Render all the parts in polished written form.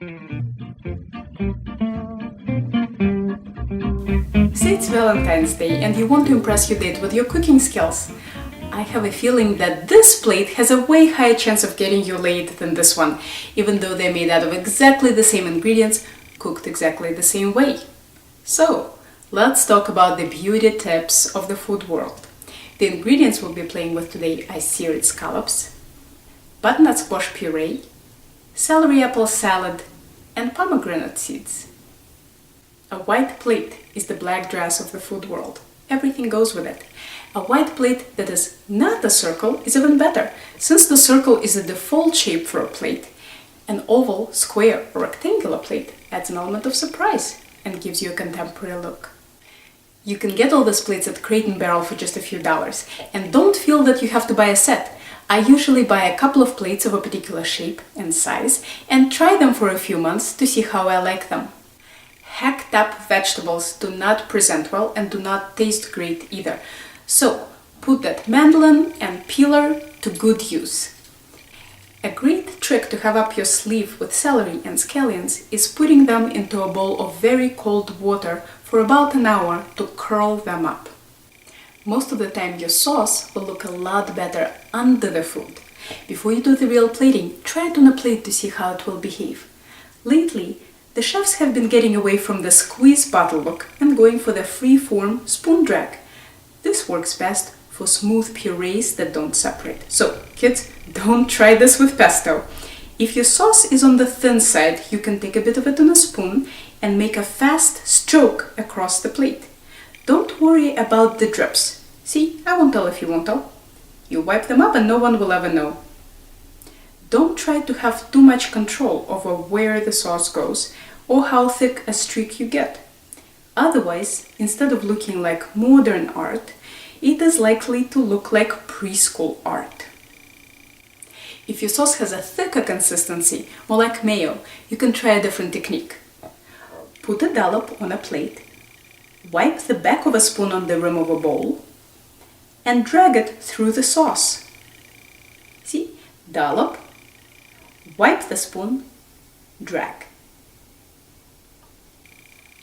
Say it's Valentine's Day and you want to impress your date with your cooking skills. I have a feeling that this plate has a way higher chance of getting you laid than this one, even though they're made out of exactly the same ingredients, cooked exactly the same way. So, let's talk about the beauty tips of the food world. The ingredients we'll be playing with today are seared scallops, butternut squash puree, celery apple salad, and pomegranate seeds. A white plate is the black dress of the food world. Everything goes with it. A white plate that is not a circle is even better, since the circle is the default shape for a plate. An oval, square, or rectangular plate adds an element of surprise and gives you a contemporary look. You can get all these plates at Crate & Barrel for just a few dollars, and don't feel that you have to buy a set. I usually buy a couple of plates of a particular shape and size and try them for a few months to see how I like them. Hacked up vegetables do not present well and do not taste great either. So, put that mandolin and peeler to good use. A great trick to have up your sleeve with celery and scallions is putting them into a bowl of very cold water for about an hour to curl them up. Most of the time your sauce will look a lot better under the food. Before you do the real plating, try it on a plate to see how it will behave. Lately, the chefs have been getting away from the squeeze bottle look and going for the free-form spoon drag. This works best for smooth purees that don't separate. So, kids, don't try this with pesto. If your sauce is on the thin side, you can take a bit of it on a spoon and make a fast stroke across the plate. Don't worry about the drips. See, I won't tell if you won't tell. You wipe them up and no one will ever know. Don't try to have too much control over where the sauce goes or how thick a streak you get. Otherwise, instead of looking like modern art, it is likely to look like preschool art. If your sauce has a thicker consistency, more like mayo, you can try a different technique. Put a dollop on a plate, wipe the back of a spoon on the rim of a bowl, and drag it through the sauce. See? Dollop, wipe the spoon, drag.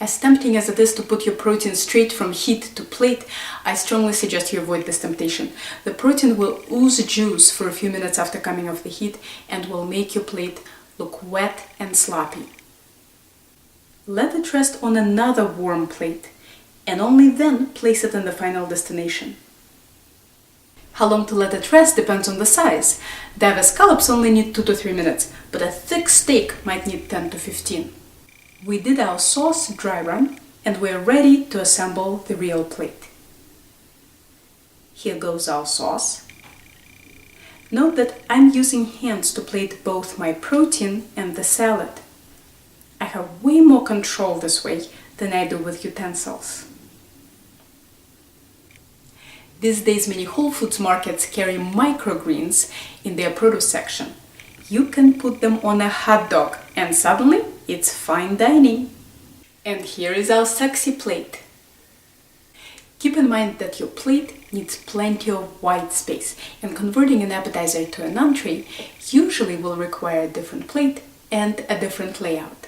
As tempting as it is to put your protein straight from heat to plate, I strongly suggest you avoid this temptation. The protein will ooze juice for a few minutes after coming off the heat and will make your plate look wet and sloppy. Let it rest on another warm plate and only then place it in the final destination. How long to let it rest depends on the size. Davis scallops only need 2 to 3 minutes, but a thick steak might need 10 to 15. We did our sauce dry run and we're ready to assemble the real plate. Here goes our sauce. Note that I'm using hands to plate both my protein and the salad. I have way more control this way than I do with utensils. These days many Whole Foods markets carry microgreens in their produce section. You can put them on a hot dog and suddenly it's fine dining. And here is our sexy plate. Keep in mind that your plate needs plenty of white space, and converting an appetizer to an entree usually will require a different plate and a different layout.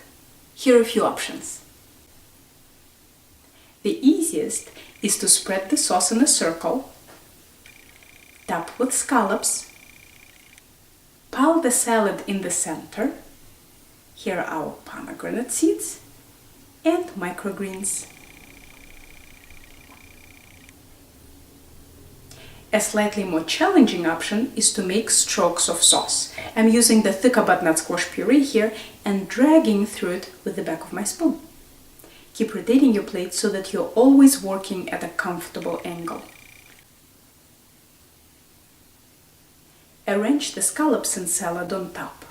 Here are a few options. The easiest is to spread the sauce in a circle, top with scallops, pile the salad in the center. Here are our pomegranate seeds and microgreens. A slightly more challenging option is to make strokes of sauce. I'm using the thicker butternut squash puree here and dragging through it with the back of my spoon. Keep rotating your plate so that you're always working at a comfortable angle. Arrange the scallops and salad on top.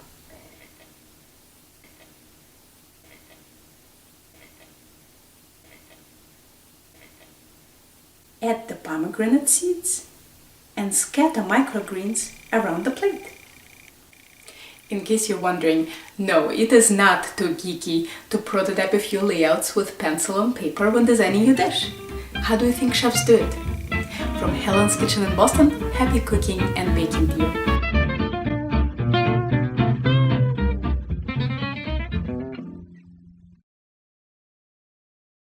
Add the pomegranate seeds and scatter microgreens around the plate. In case you're wondering, no, it is not too geeky to prototype a few layouts with pencil and paper when designing your dish. How do you think chefs do it? From Helen's Kitchen in Boston, happy cooking and baking to you!